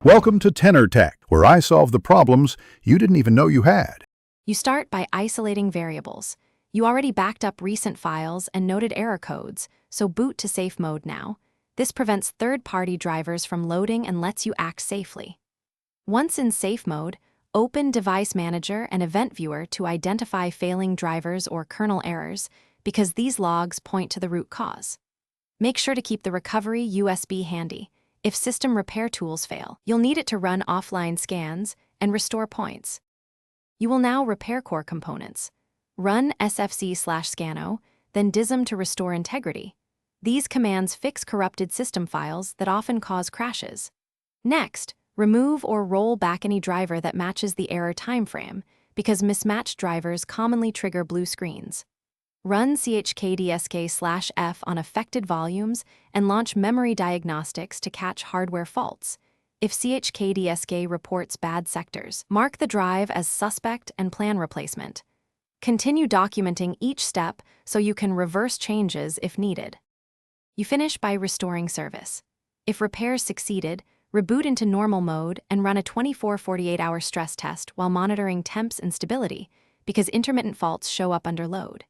Welcome to Tenor Tech, where I solve the problems you didn't even know you had. You start by isolating variables. You already backed up recent files and noted error codes, so boot to safe mode now. This prevents third-party drivers from loading and lets you act safely. Once in safe mode, open Device Manager and Event Viewer to identify failing drivers or kernel errors, because these logs point to the root cause. Make sure to keep the recovery USB handy. If system repair tools fail, you'll need it to run offline scans and restore points. You will now repair core components. Run sfc/scano, then dism to restore integrity. These commands fix corrupted system files that often cause crashes. Next, remove or roll back any driver that matches the error timeframe, because mismatched drivers commonly trigger blue screens. Run chkdsk/f on affected volumes and launch memory diagnostics to catch hardware faults. If chkdsk reports bad sectors, mark the drive as suspect and plan replacement. Continue documenting each step so you can reverse changes if needed. You finish by restoring service. If repairs succeeded, reboot into normal mode and run a 24-48-hour stress test while monitoring temps and stability, because intermittent faults show up under load.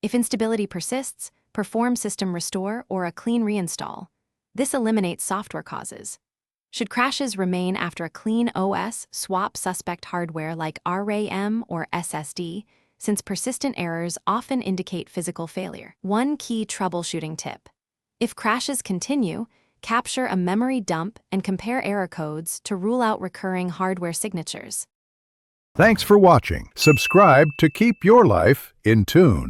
If instability persists, perform system restore or a clean reinstall. This eliminates software causes. Should crashes remain after a clean OS, swap suspect hardware like RAM or SSD, since persistent errors often indicate physical failure. One key troubleshooting tip. If crashes continue, capture a memory dump and compare error codes to rule out recurring hardware signatures. Thanks for watching. Subscribe to keep your life in tune.